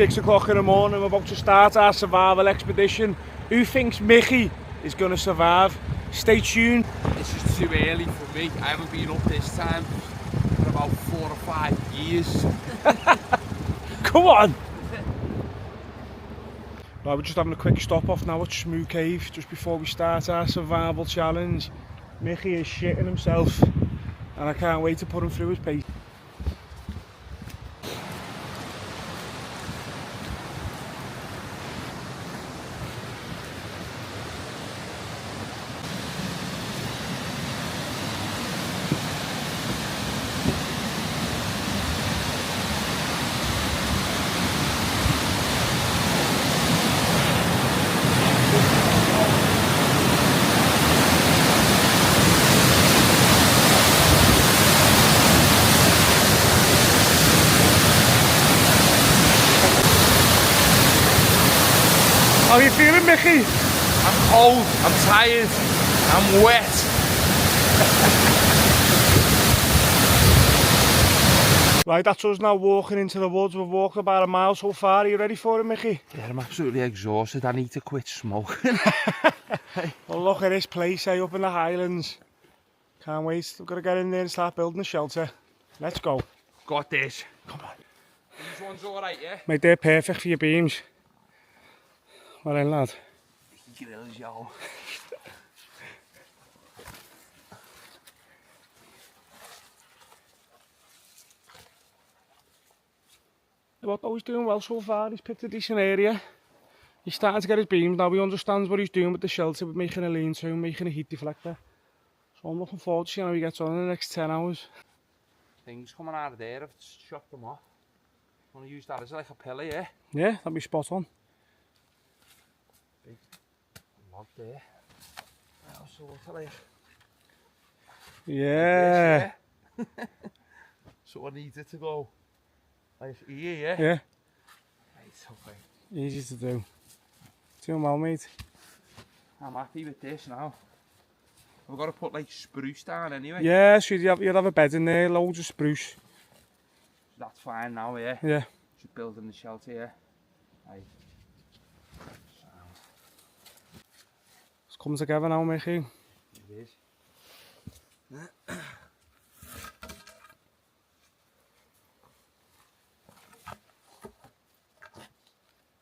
6 o'clock in the morning. We're about to start our survival expedition. Who thinks Mickey is going to survive? Stay tuned. It's just too early for me. I haven't been up this time for about 4 or 5 years. Come on! Right, we're just having a quick stop off now at Smooth Cave just before we start our survival challenge. Mickey is shitting himself and I can't wait to put him through his pace. How are you feeling, Mickey? I'm cold, I'm tired, I'm wet. Right, that's us now walking into the woods. We've walked about a mile so far. Are you ready for it, Mickey? Yeah, I'm absolutely exhausted. I need to quit smoking. Well, look at this place, up in the Highlands. Can't wait. We've got to get in there and start building a shelter. Let's go. Got this. Come on. These ones alright, yeah? Mate, they're perfect for your beams. Well then, lad. Grills, yo. What he's doing well so far. He's picked a decent area. He's starting to get his beams now. He understands what he's doing with the shelter, with making a lean-to, making a heat deflector. So I'm looking forward to seeing how he gets on in the next 10 hours. Things coming out of there, I've chopped them off. I want to use that as like a pillar, yeah? Yeah, that'd be spot on. Big log there. So what's it like? Yeah. Like this, yeah? So I need it to go like here, yeah? Yeah. Right, okay. Easy to do. Doing well, mate. I'm happy with this now. We've got to put like spruce down anyway. Yeah, so you'd have a bed in there, loads of spruce. That's fine now, yeah? Yeah. Just building the shelter, yeah? Right. It's come together now, Mickey. It is.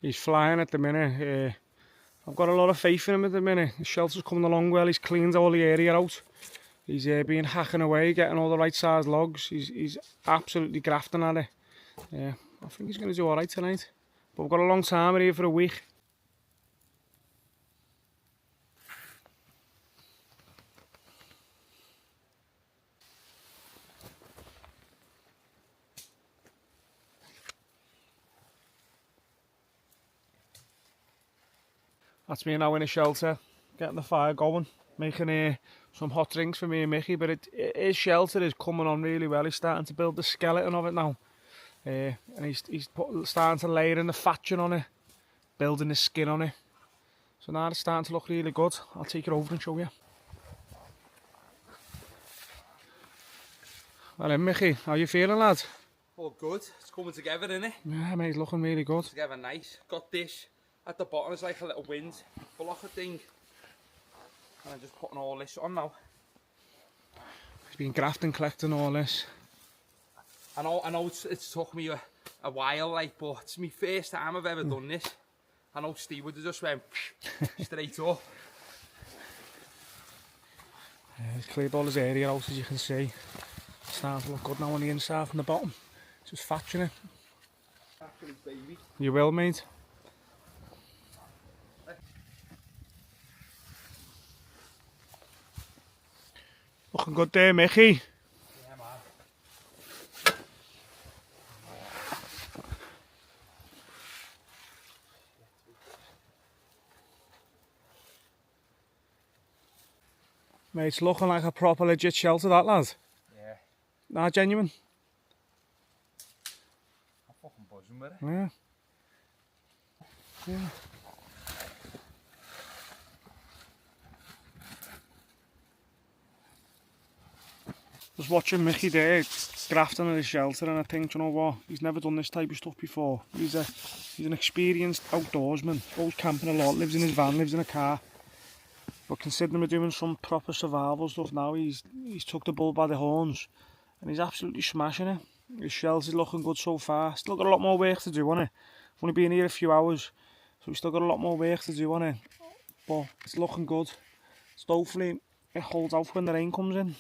He's flying at the minute. I've got a lot of faith in him at the minute. The shelter's coming along well. He's cleaned all the area out. He's been hacking away, getting all the right size logs. He's absolutely grafting at it. Yeah, I think he's going to do all right tonight. But we've got a long time here for a week. That's me now in a shelter, getting the fire going, making some hot drinks for me and Mickey. But his shelter is coming on really well. He's starting to build the skeleton of it now. And he's starting to layer in the thatching on it, building the skin on it. So now it's starting to look really good. I'll take it over and show you. Well then, Mickey, how you feeling, lad? All good. It's coming together, innit? Yeah, mate, it's looking really good. Together nice. Got this. At the bottom is like a little wind blocker thing. And I'm just putting all this on now. He's been grafting, collecting all this. I know it's took me a while, like, but it's my first time I've ever done this. I know Steve would have just went straight up. Yeah, he's cleared all his area out, as you can see. It's starting to look good now on the inside from the bottom. Just thatching it. Actually, baby. You will, mate. Looking good there, Mickey. Yeah, man. Mate, it's looking like a proper legit shelter, that, lad. Yeah. Nah, genuine. I'm fucking buzzing with it. Yeah. Yeah. Just watching Mickey there, grafting at his shelter, and I think, you know what, he's never done this type of stuff before. He's an experienced outdoorsman, goes camping a lot, lives in his van, lives in a car. But considering we're doing some proper survival stuff now, he's took the bull by the horns, and he's absolutely smashing it. His shelter's looking good so far. Still got a lot more work to do on it. Only been here a few hours, so we've still got a lot more work to do on it. But it's looking good. So hopefully it holds out when the rain comes in.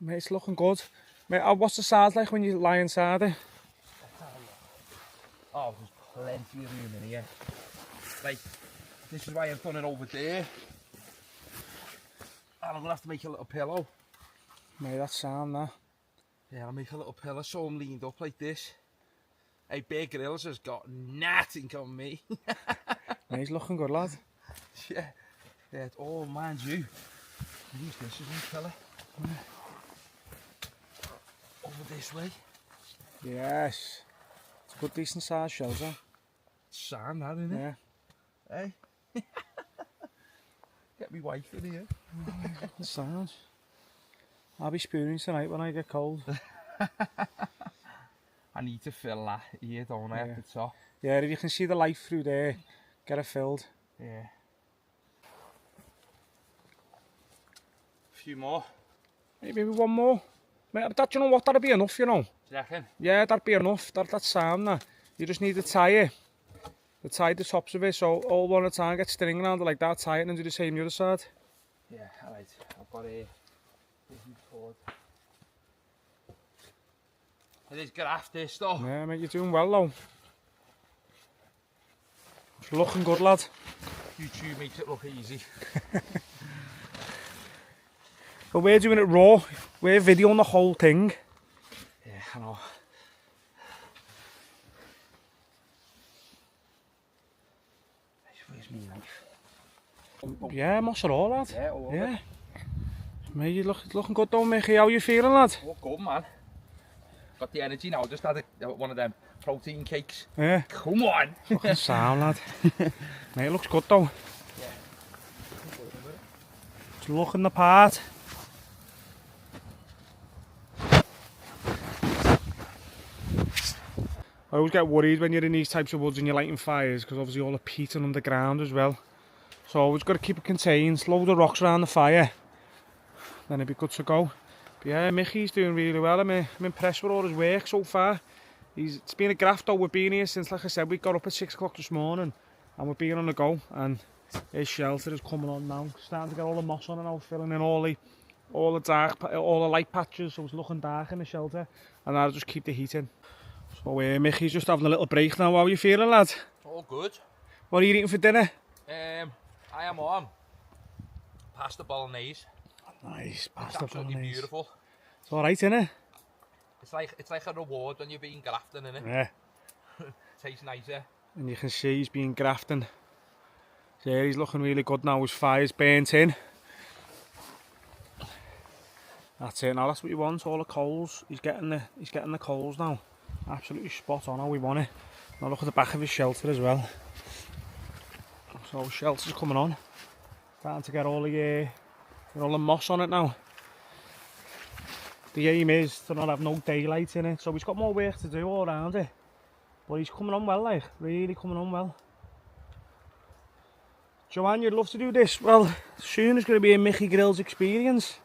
Mate, it's looking good. Mate, what's the size like when you lie inside it? Oh, there's plenty of room in here. Like, this is why I've done it over there. And I'm gonna have to make a little pillow. Mate, that's sound, that. Yeah, I'll make a little pillow so I'm leaned up like this. Hey, Bear Grylls has got nothing on me. Mate, he's looking good, lad. Yeah, it's all, mind you. Use this as my pillow. Over this way. Yes. It's a good, decent sized shelter. Sand, that, isn't it? Yeah. Hey. Get me wife in here. Sounds. I'll be spooning tonight when I get cold. I need to fill that here, don't I, at the top? Yeah, if you can see the light through there, get it filled. Yeah. A few more. Maybe one more. Mate, that, you know what, that'd be enough, you know. Do you reckon? Yeah, that'd be enough. That's sound, that. You just need to tie it. To tie the tops of it, so all one at a time, get string around it like that, tie it and do the same on the other side. Yeah, alright. I've got a cord. It is graft this though. Yeah, mate, you're doing well though. It's looking good, lad. YouTube makes it look easy. But we're doing it raw. We're videoing the whole thing. Yeah, I know. Where's my knife? Yeah, moss it all, lad. Yeah, all yeah. Mate, you're looking good though, Mickey. How you feeling, lad? Oh, good, man. Got the energy now. Just had one of them protein cakes. Yeah. Come on. Fucking sound, lad. Mate, it looks good though. Yeah. It's looking the part. I always get worried when you're in these types of woods and you're lighting fires, because obviously all the peat and underground as well. So always got to keep it contained, load of rocks around the fire, then it'd be good to go. But yeah, Mickey's doing really well. I'm impressed with all his work so far. It's been a graft though. We've been here since, like I said, we got up at 6 o'clock this morning and we've been on the go, and his shelter is coming on now. Starting to get all the moss on it now, filling in all the light patches, so it's looking dark in the shelter, and that'll just keep the heat in. So Mickey's just having a little break now. How are you feeling, lad? All good. What are you eating for dinner? I am on pasta bolognese. Nice, pasta it's absolutely bolognese. Beautiful. It's all right, isn't it? It's like a reward when you're being grafting, innit? Yeah. Tastes nicer. And you can see he's been grafting. So yeah, he's looking really good now. His fire's burnt in. That's it. Now that's what he wants. All the coals. He's getting the coals now. Absolutely spot on how we want it. Now look at the back of his shelter as well. So shelter's coming on. Starting to get all the moss on it now. The aim is to not have no daylight in it, so he's got more work to do all around it. But he's coming on well, like, really coming on well. Joanne, you'd love to do this. Well, soon it's going to be a Mickey Grills experience.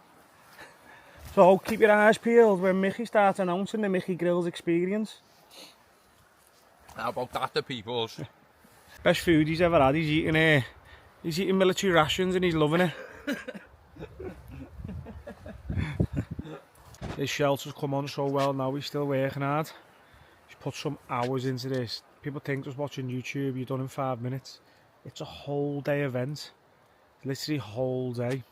So keep your eyes peeled when Mickey starts announcing the Mickey Grills experience. How about that, the peoples? Best food he's ever had. He's eating military rations and he's loving it. His shelter's come on so well now. He's still working hard. He's put some hours into this. People think just watching YouTube you're done in 5 minutes. It's a whole day event. Literally whole day.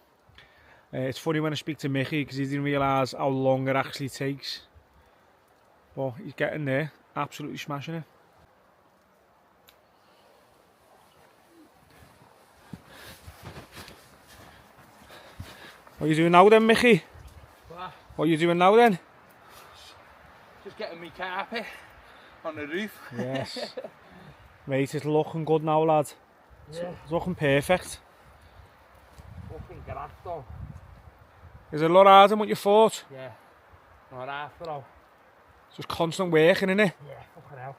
It's funny when I speak to Mickey because he didn't realise how long it actually takes. But he's getting there. Absolutely smashing it. What are you doing now then, Mickey? What are you doing now then? Just getting me carpet on the roof. Yes. Mate, it's looking good now, lad. Yeah. It's looking perfect. Fucking graft though. Is it a lot harder than what you thought? Yeah. Alright, bro. It's just constant working, innit? Yeah, fucking hell.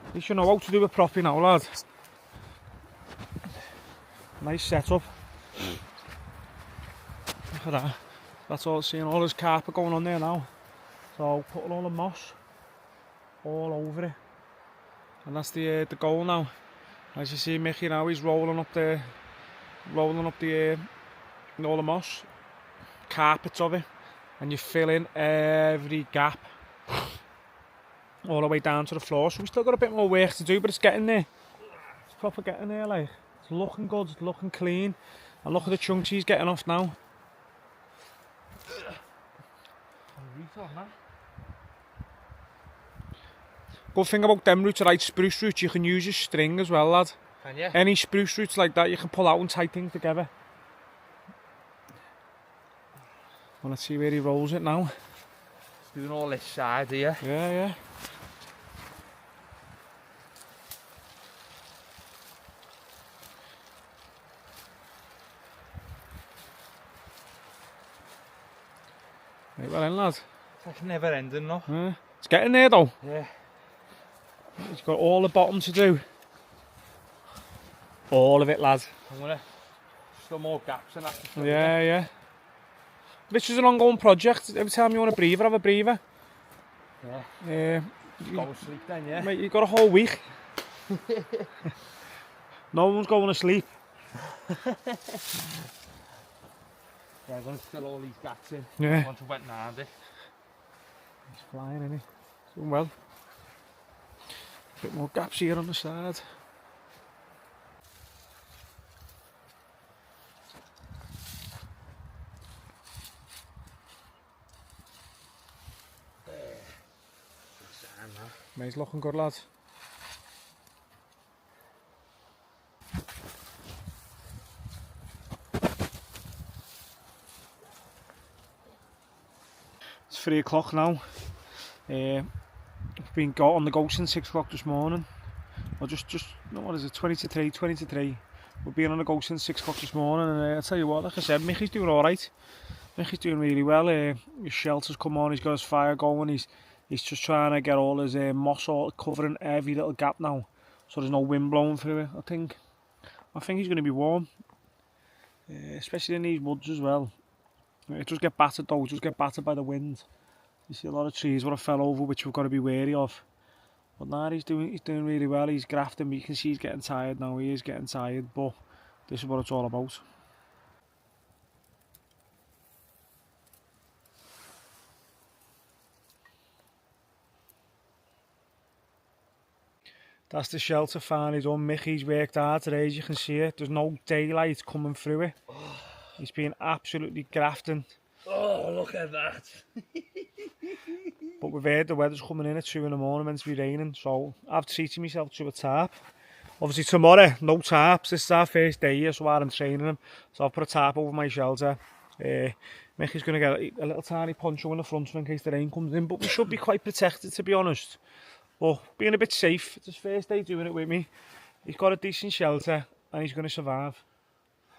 At least you know how to do it properly now, lad. Nice setup. Look at that. That's all, seeing all this carpet going on there now. So putting all the moss all over it. And that's the goal now. As you see Mickey now, he's rolling up the all the moss, carpets of it, and you fill in every gap all the way down to the floor. So we've still got a bit more work to do, but it's getting there. It's proper getting there, like. It's looking good, it's looking clean. And look at the chunks he's getting off now. Good thing about them roots are like spruce roots, you can use your string as well, lad. Can you? Any spruce roots like that you can pull out and tie things together. Well, let's see where he rolls it now. He's doing all this side here. Yeah, yeah. Right, well then, lad. It's like never ending though. Yeah. It's getting there though. Yeah. He's got all the bottom to do. All of it, lad. I'm gonna still more gaps in that. Yeah, yeah. This is an ongoing project. Every time you want a breather, have a breather. Yeah. Go to sleep then, yeah. Mate, you've got a whole week. No one's going to sleep. Yeah, I'm gonna fill all these gaps in. Yeah. Once I went round it. He's flying, isn't he? Doing well. A bit more gaps here on the side. Mate, he's looking good, lad. It's 3 o'clock now. We've been on the go since 6 o'clock this morning. Or just no, what is it, 20 to 3. We've been on the go since 6 o'clock this morning, and I'll tell you what, like I said, Mickey's doing alright. Mickey's doing really well. His shelter's come on, he's got his fire going, he's just trying to get all his moss all covering every little gap now, so there's no wind blowing through it. I think he's going to be warm, especially in these woods as well. It does get battered though, it does get battered by the wind. You see a lot of trees would have fell over, which we've got to be wary of. But now he's doing really well. He's grafting, but you can see he's getting tired now. He is getting tired, but this is what it's all about. That's the shelter finally done. Mickey's worked hard today, as you can see it. There's no daylight coming through it. He's been absolutely grafting. Oh, look at that. But we've heard the weather's coming in at 2 in the morning, meant to be raining, so I've treated myself to a tarp. Obviously tomorrow, no tarps. This is our first day here, so I'm training him. So I've put a tarp over my shelter. Mickey's going to get a little tiny poncho in the front in case the rain comes in, but we should be quite protected, to be honest. But being a bit safe, it's his first day doing it with me. He's got a decent shelter and he's going to survive.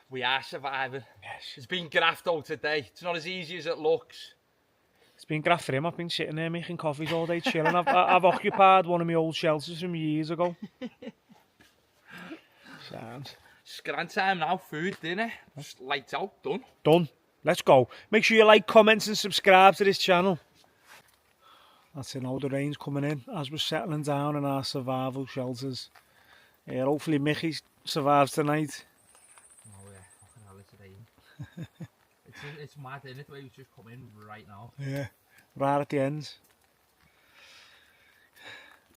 We are surviving. Yes. It's been graft out today. It's not as easy as it looks. It's been graft for him. I've been sitting there making coffees all day chilling. I've occupied one of my old shelters from years ago. Sound. It's grand time now, food, dinner. Just lights out, done. Done. Let's go. Make sure you like, comment and subscribe to this channel. That's it now, the rain's coming in as we're settling down in our survival shelters. Hopefully Mickey survives tonight. Oh yeah, fucking hell, it's rain. It's mad, isn't it, the way we just come in right now. Yeah, right at the end.